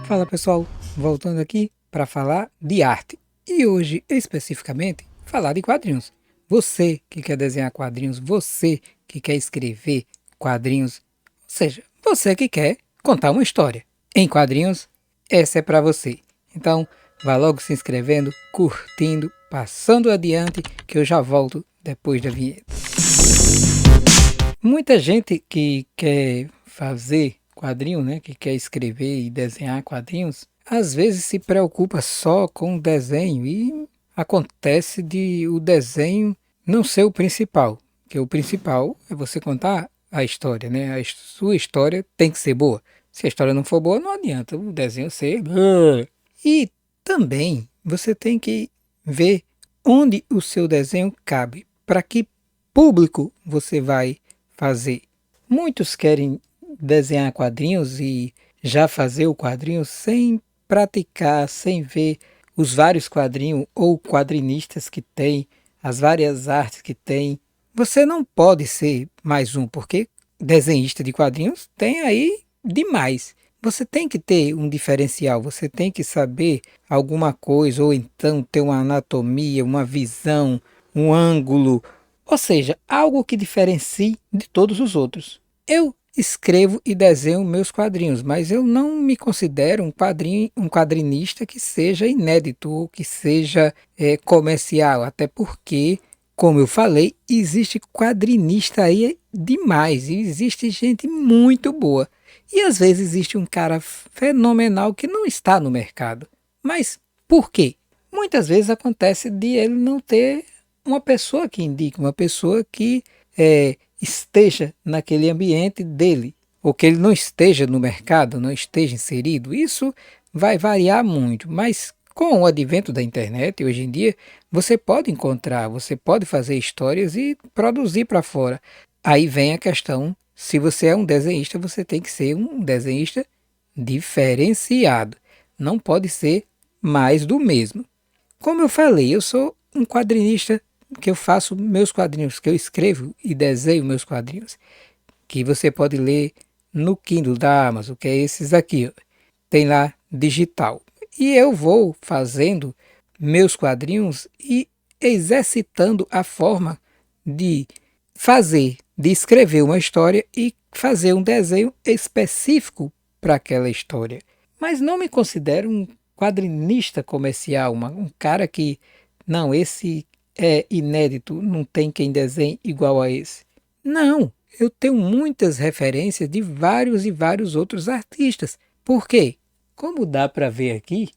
Fala pessoal, voltando aqui para falar de arte e hoje especificamente falar de quadrinhos. Você que quer desenhar quadrinhos, você que quer escrever quadrinhos, ou seja, você que quer contar uma história em quadrinhos, essa é para você. Então, vá logo se inscrevendo, curtindo, passando adiante que eu já volto depois da vinheta. Muita gente que quer fazer quadrinho, né, que quer escrever e desenhar quadrinhos, às vezes se preocupa só com o desenho e acontece de o desenho não ser o principal, que o principal é você contar a história, né? A sua história tem que ser boa. Se a história não for boa, não adianta o desenho ser. E também você tem que ver onde o seu desenho cabe, para que público você vai fazer. Muitos querem desenhar quadrinhos e já fazer o quadrinho sem praticar, sem ver os vários quadrinhos ou quadrinistas que tem, as várias artes que tem. Você não pode ser mais um, porque desenhista de quadrinhos tem aí demais. Você tem que ter um diferencial, você tem que saber alguma coisa, ou então ter uma anatomia, uma visão, um ângulo, ou seja, algo que diferencie de todos os outros. Eu escrevo e desenho meus quadrinhos, mas eu não me considero um quadrinista que seja inédito ou que seja comercial, até porque, como eu falei, existe quadrinista aí demais e existe gente muito boa. E às vezes existe um cara fenomenal que não está no mercado. Mas por quê? Muitas vezes acontece de ele não ter uma pessoa que indique, uma pessoa que esteja naquele ambiente dele, ou que ele não esteja no mercado, não esteja inserido. Isso vai variar muito, mas com o advento da internet, hoje em dia, você pode encontrar, você pode fazer histórias e produzir para fora. Aí vem a questão, se você é um desenhista, você tem que ser um desenhista diferenciado. Não pode ser mais do mesmo. Como eu falei, eu sou um quadrinista que eu faço meus quadrinhos, que eu escrevo e desenho meus quadrinhos, que você pode ler no Kindle da Amazon, que é esses aqui, ó. Tem lá digital. E eu vou fazendo meus quadrinhos e exercitando a forma de fazer, de escrever uma história e fazer um desenho específico para aquela história. Mas não me considero um quadrinista comercial, um cara que, não, esse é inédito, não tem quem desenhe igual a esse. Não, eu tenho muitas referências de vários e vários outros artistas. Por quê? Como dá para ver aqui,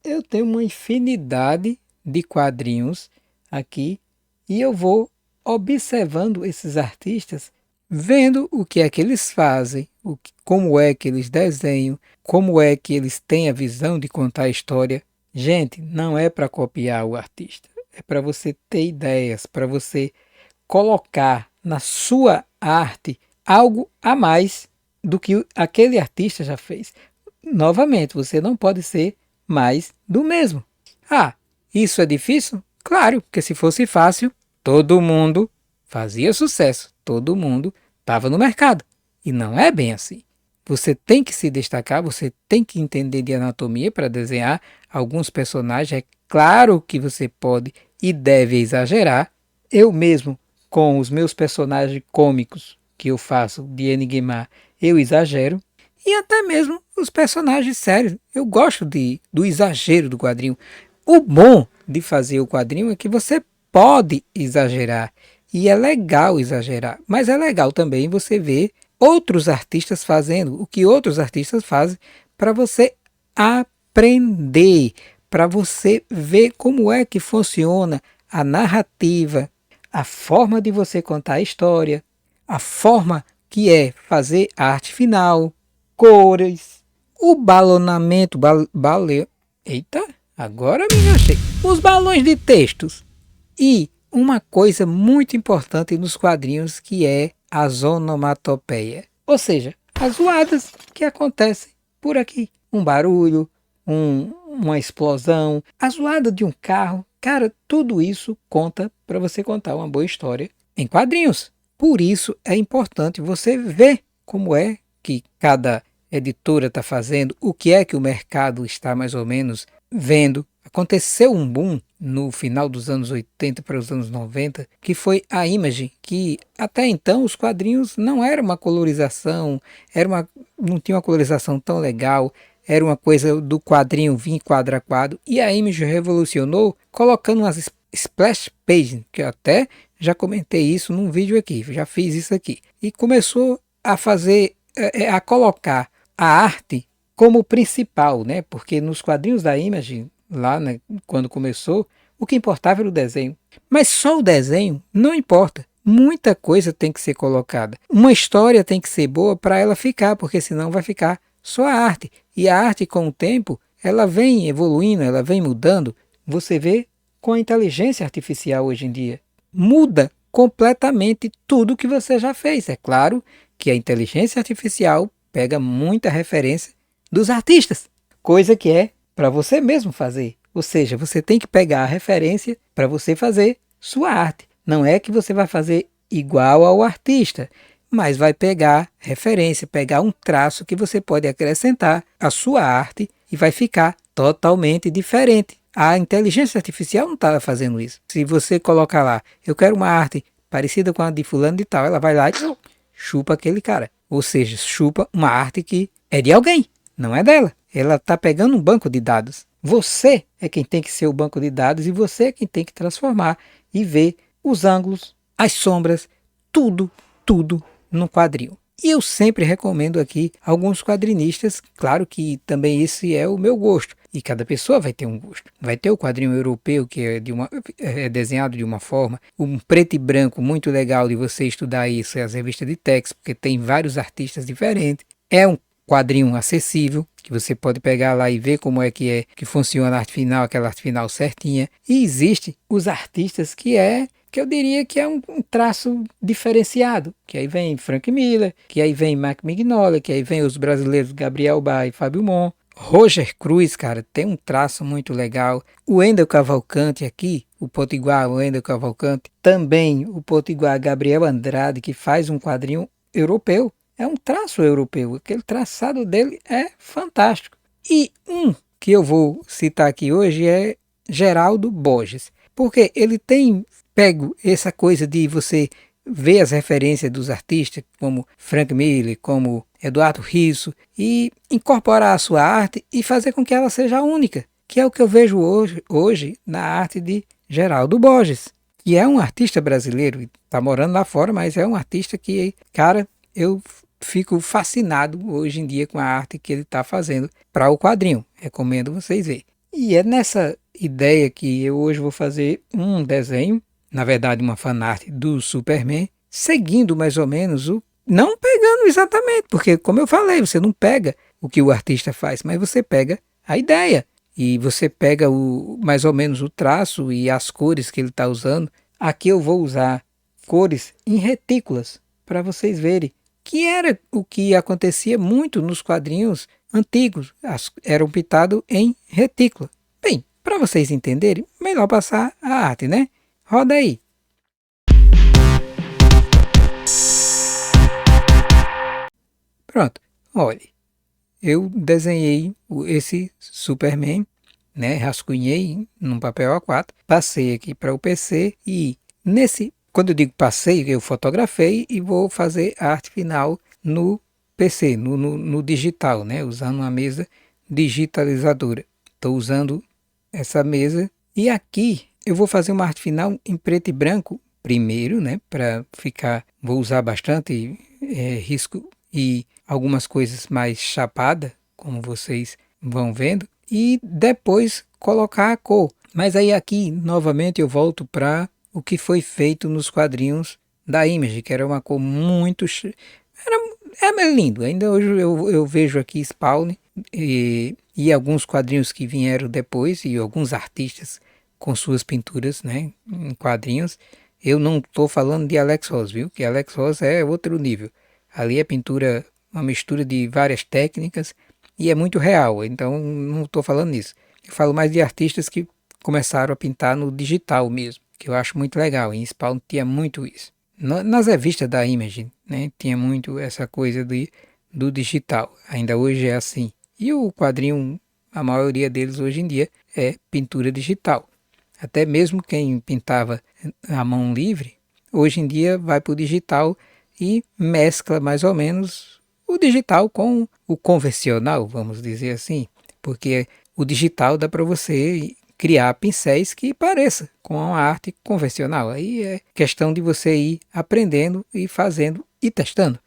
eu tenho uma infinidade de quadrinhos aqui e eu vou observando esses artistas, vendo o que é que eles fazem, como é que eles desenham, como é que eles têm a visão de contar a história. Gente, não é para copiar o artista, é para você ter ideias, para você colocar na sua arte algo a mais do que aquele artista já fez. Novamente, você não pode ser mais do mesmo. Ah, isso é difícil? Claro, porque se fosse fácil, todo mundo fazia sucesso, todo mundo estava no mercado. E não é bem assim. Você tem que se destacar, você tem que entender de anatomia para desenhar alguns personagens. É claro que você pode e deve exagerar. Eu mesmo, com os meus personagens cômicos que eu faço de Enigma, eu exagero. E até mesmo os personagens sérios. Eu gosto do exagero do quadrinho. O bom de fazer o quadrinho é que você pode exagerar. E é legal exagerar. Mas é legal também você ver outros artistas fazendo o que outros artistas fazem para você aprender, para você ver como é que funciona a narrativa, a forma de você contar a história, a forma que é fazer a arte final, cores, o balonamento, eita, agora me achei. Os balões de textos. E uma coisa muito importante nos quadrinhos que é as onomatopeias. Ou seja, as zoadas que acontecem por aqui. Um barulho, uma explosão, a zoada de um carro. Cara, tudo isso conta para você contar uma boa história em quadrinhos. Por isso é importante você ver como é que cada editora está fazendo, o que é que o mercado está mais ou menos vendo. Aconteceu um boom no final dos anos 80 para os anos 90, que foi a Image, que até então os quadrinhos não era uma colorização, não tinha uma colorização tão legal, era uma coisa do quadrinho vir quadro a quadro, e a Image revolucionou colocando umas splash pages, que eu até já comentei isso num vídeo aqui, já fiz isso aqui, e começou a fazer, a colocar a arte como principal, né? Porque nos quadrinhos da Image, lá, né, quando começou, o que importava era o desenho. Mas só o desenho não importa. Muita coisa tem que ser colocada. Uma história tem que ser boa para ela ficar, porque senão vai ficar só a arte. E a arte, com o tempo, ela vem evoluindo, ela vem mudando. Você vê com a inteligência artificial hoje em dia. Muda completamente tudo que você já fez. É claro que a inteligência artificial pega muita referência dos artistas, coisa que é para você mesmo fazer. Ou seja, você tem que pegar a referência para você fazer sua arte. Não é que você vai fazer igual ao artista, mas vai pegar referência, pegar um traço que você pode acrescentar à sua arte e vai ficar totalmente diferente. A inteligência artificial não está fazendo isso. Se você colocar lá, eu quero uma arte parecida com a de fulano de tal, ela vai lá e chupa aquele cara. Ou seja, chupa uma arte que é de alguém, não é dela. Ela está pegando um banco de dados. Você é quem tem que ser o banco de dados e você é quem tem que transformar e ver os ângulos, as sombras, tudo no quadril. E eu sempre recomendo aqui alguns quadrinistas, claro que também esse é o meu gosto. E cada pessoa vai ter um gosto. Vai ter o quadrinho europeu, que é desenhado de uma forma, um preto e branco muito legal de você estudar isso, é as revistas de Tex, porque tem vários artistas diferentes. É um quadrinho acessível, que você pode pegar lá e ver como é que funciona a arte final, aquela arte final certinha. E existe os artistas que eu diria que é um traço diferenciado, que aí vem Frank Miller, que aí vem Mike Mignola, que aí vem os brasileiros Gabriel Bá e Fábio Mon. Roger Cruz, cara, tem um traço muito legal. O Wendel Cavalcante aqui, o potiguar Wendel Cavalcante, também o potiguar Gabriel Andrade, que faz um quadrinho europeu. É um traço europeu, aquele traçado dele é fantástico. E um que eu vou citar aqui hoje é Geraldo Borges, porque ele tem pego essa coisa de você ver as referências dos artistas, como Frank Miller, como Eduardo Risso, e incorporar a sua arte e fazer com que ela seja única, que é o que eu vejo hoje na arte de Geraldo Borges, que é um artista brasileiro, está morando lá fora, mas é um artista que, cara, eu fico fascinado hoje em dia com a arte que ele está fazendo para o quadrinho. Recomendo vocês verem. E é nessa ideia que eu hoje vou fazer um desenho, na verdade uma fanart do Superman, seguindo mais ou menos não pegando exatamente, porque como eu falei, você não pega o que o artista faz, mas você pega a ideia. E você pega mais ou menos o traço e as cores que ele está usando. Aqui eu vou usar cores em retículas, para vocês verem, que era o que acontecia muito nos quadrinhos antigos, eram pintados em retícula. Bem, para vocês entenderem, melhor passar a arte, né? Roda aí. Pronto, olhe, eu desenhei esse Superman, né? Rascunhei num papel A4, passei aqui para o PC e quando eu digo passei, eu fotografei e vou fazer a arte final no PC, no digital, né? Usando uma mesa digitalizadora. Estou usando essa mesa e aqui eu vou fazer uma arte final em preto e branco primeiro, né? Para ficar, vou usar bastante risco e algumas coisas mais chapada, como vocês vão vendo, e depois colocar a cor. Mas aí aqui novamente eu volto para o que foi feito nos quadrinhos da Image, que era uma cor muito... É lindo, ainda hoje eu vejo aqui Spawn e alguns quadrinhos que vieram depois e alguns artistas com suas pinturas, né, em quadrinhos. Eu não estou falando de Alex Ross, viu? Que Alex Ross é outro nível. Ali é pintura, uma mistura de várias técnicas e é muito real, então não estou falando nisso. Eu falo mais de artistas que começaram a pintar no digital mesmo, que eu acho muito legal. Em Spawn tinha muito isso. Nas revistas da Image, né, tinha muito essa coisa do digital. Ainda hoje é assim. E o quadrinho, a maioria deles hoje em dia é pintura digital. Até mesmo quem pintava à mão livre, hoje em dia vai para o digital e mescla mais ou menos o digital com o convencional, vamos dizer assim. Porque o digital dá para você criar pincéis que pareça com a arte convencional. Aí é questão de você ir aprendendo e fazendo e testando.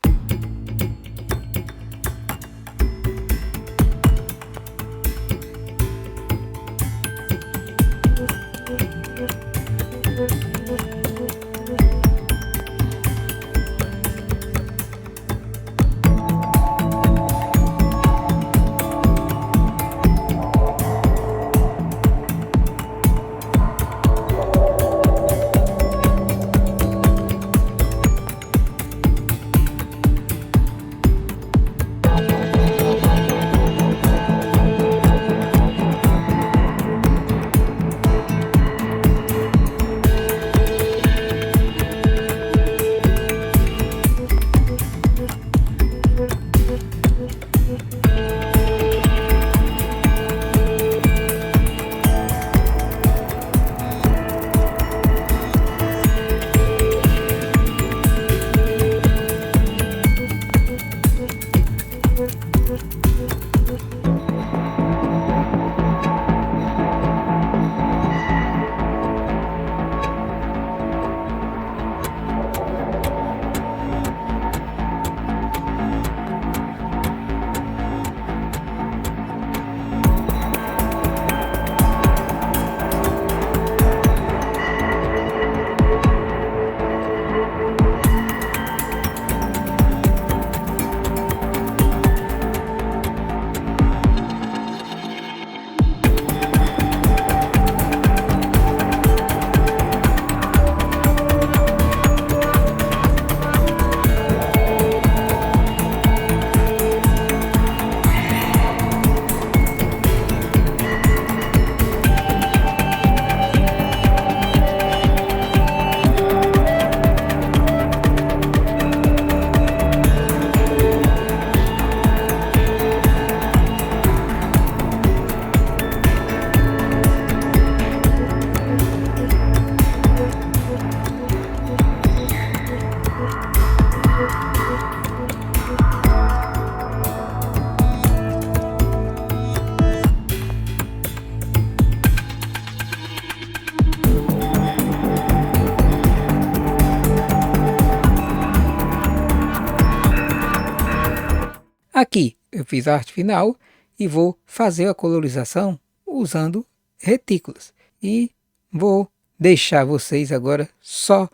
Aqui eu fiz a arte final e vou fazer a colorização usando retículas. E vou deixar vocês agora só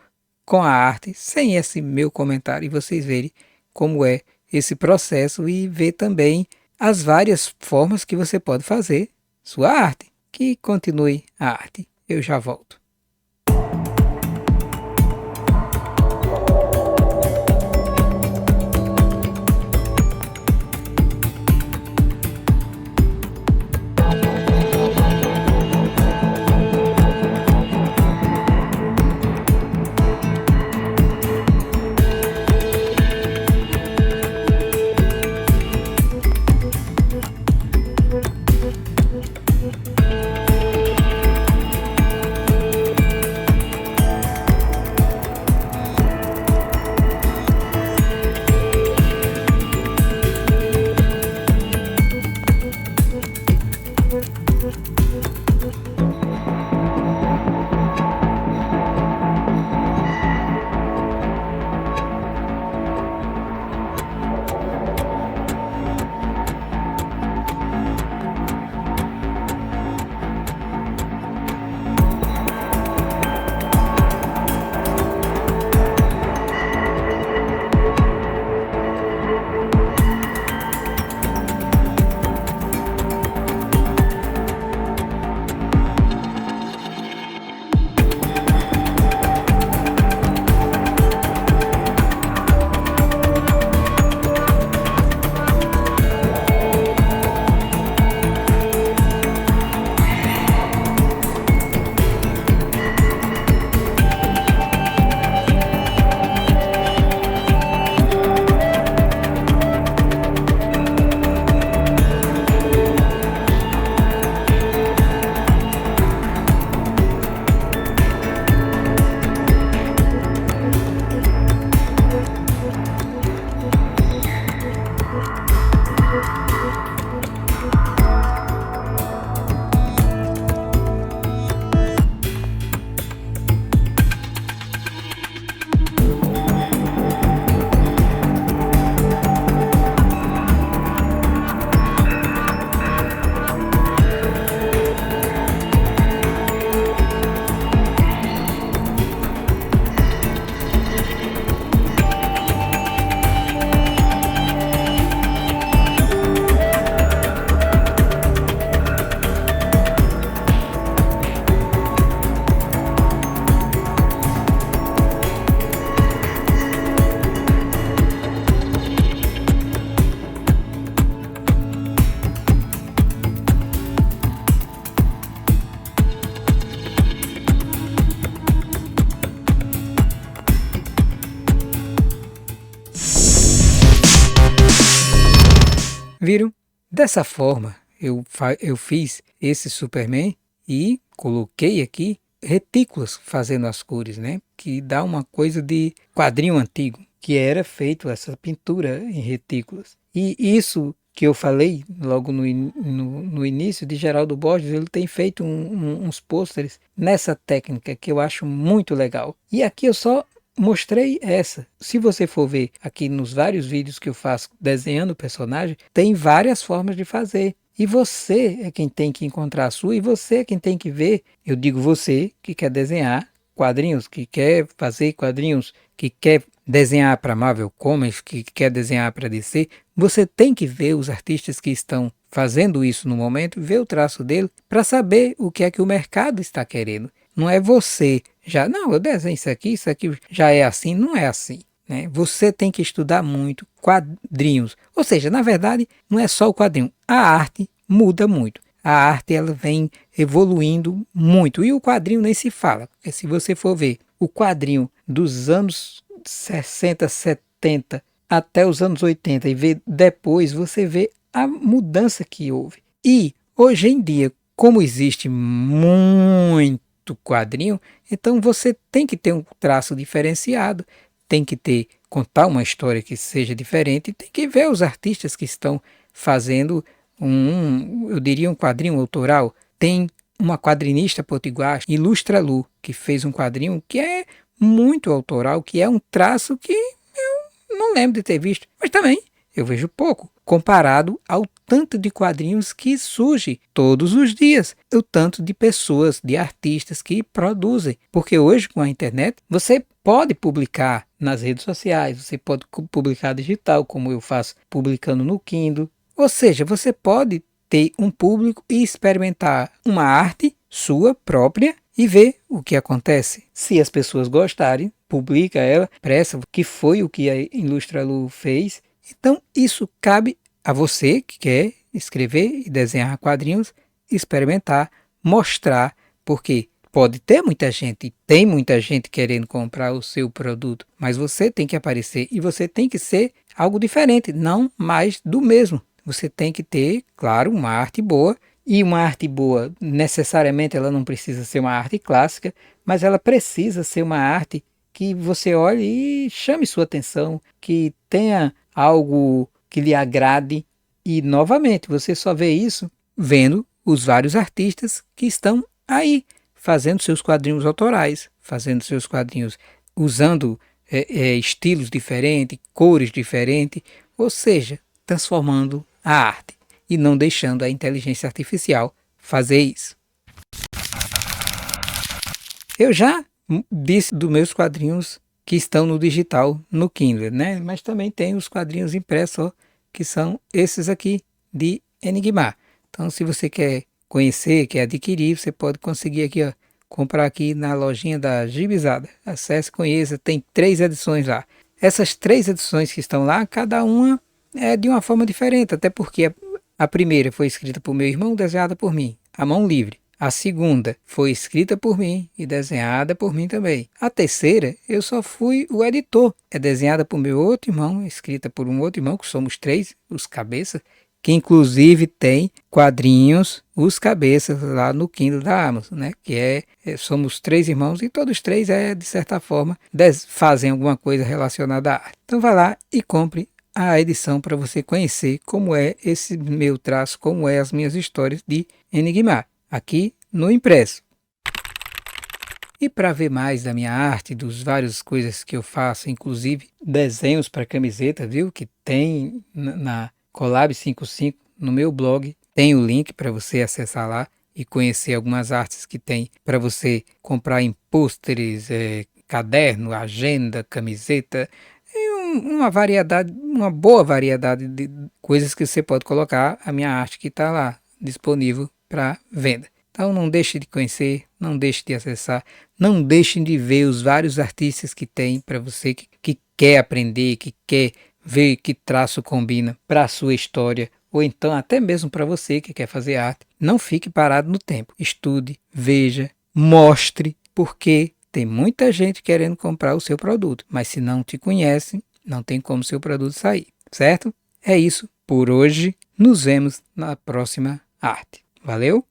com a arte, sem esse meu comentário, e vocês verem como é esse processo e ver também as várias formas que você pode fazer sua arte. Que continue a arte. Eu já volto. Viram? Dessa forma, eu fiz esse Superman e coloquei aqui retículas fazendo as cores, né? Que dá uma coisa de quadrinho antigo, que era feito essa pintura em retículas. E isso que eu falei logo no início de Geraldo Borges, ele tem feito uns pôsteres nessa técnica que eu acho muito legal. E aqui eu só mostrei essa. Se você for ver aqui nos vários vídeos que eu faço desenhando o personagem, tem várias formas de fazer. E você é quem tem que encontrar a sua, e você é quem tem que ver. Eu digo você que quer desenhar quadrinhos, que quer fazer quadrinhos, que quer desenhar para Marvel Comics, que quer desenhar para DC, você tem que ver os artistas que estão fazendo isso no momento, ver o traço dele, para saber o que é que o mercado está querendo. Não é você já, não, eu desenho isso aqui já é assim, não é assim. Né? Você tem que estudar muito quadrinhos. Ou seja, na verdade, não é só o quadrinho. A arte muda muito. A arte ela vem evoluindo muito. E o quadrinho nem se fala. Porque se você for ver o quadrinho dos anos 60, 70 até os anos 80 e ver depois, você vê a mudança que houve. E hoje em dia, como existe muito quadrinho, então você tem que ter um traço diferenciado, tem que contar uma história que seja diferente, tem que ver os artistas que estão fazendo eu diria um quadrinho autoral. Tem uma quadrinista potiguar, Ilustra Lu, que fez um quadrinho que é muito autoral, que é um traço que eu não lembro de ter visto, mas também eu vejo pouco, comparado ao tanto de quadrinhos que surge todos os dias, o tanto de pessoas, de artistas que produzem. Porque hoje, com a internet, você pode publicar nas redes sociais, você pode publicar digital, como eu faço, publicando no Kindle. Ou seja, você pode ter um público e experimentar uma arte sua própria e ver o que acontece. Se as pessoas gostarem, publica ela, pressa, que foi o que a Ilustra Lu fez. Então, isso cabe a você que quer escrever e desenhar quadrinhos, experimentar, mostrar, porque pode ter muita gente, tem muita gente querendo comprar o seu produto, mas você tem que aparecer e você tem que ser algo diferente, não mais do mesmo. Você tem que ter, claro, uma arte boa, e uma arte boa, necessariamente ela não precisa ser uma arte clássica, mas ela precisa ser uma arte que você olhe e chame sua atenção, que tenha algo que lhe agrade. E, novamente, você só vê isso vendo os vários artistas que estão aí, fazendo seus quadrinhos autorais, fazendo seus quadrinhos usando estilos diferentes, cores diferentes, ou seja, transformando a arte e não deixando a inteligência artificial fazer isso. Eu já disse dos meus quadrinhos que estão no digital, no Kindle, né? Mas também tem os quadrinhos impressos, ó, que são esses aqui de Enigmar. Então, se você quer conhecer, quer adquirir, você pode conseguir aqui, ó, comprar aqui na lojinha da Gibizada. Acesse, conheça, tem 3 edições lá. Essas 3 edições que estão lá, cada uma é de uma forma diferente, até porque a primeira foi escrita por meu irmão, desenhada por mim, à mão livre. A segunda foi escrita por mim e desenhada por mim também. A terceira, eu só fui o editor. É desenhada por meu outro irmão, escrita por um outro irmão, que somos 3, os cabeças, que inclusive tem quadrinhos, os cabeças, lá no Kindle da Amazon, né? Que somos 3 irmãos e todos 3, de certa forma, fazem alguma coisa relacionada à arte. Então vai lá e compre a edição para você conhecer como é esse meu traço, como é as minhas histórias de Enigmar, aqui no impresso. E para ver mais da minha arte, dos várias coisas que eu faço, inclusive desenhos para camiseta, viu? Que tem na Collab 55 no meu blog, tem o link para você acessar lá e conhecer algumas artes que tem para você comprar em pôsteres, caderno, agenda, camiseta, uma variedade, uma boa variedade de coisas que você pode colocar a minha arte que está lá disponível para venda. Então não deixe de conhecer, não deixe de acessar, não deixe de ver os vários artistas que tem para você que quer aprender, que quer ver que traço combina para a sua história, ou então até mesmo para você que quer fazer arte. Não fique parado no tempo, estude, veja, mostre, porque tem muita gente querendo comprar o seu produto, mas se não te conhece, não tem como seu produto sair, certo? É isso por hoje. Nos vemos na próxima arte. Valeu!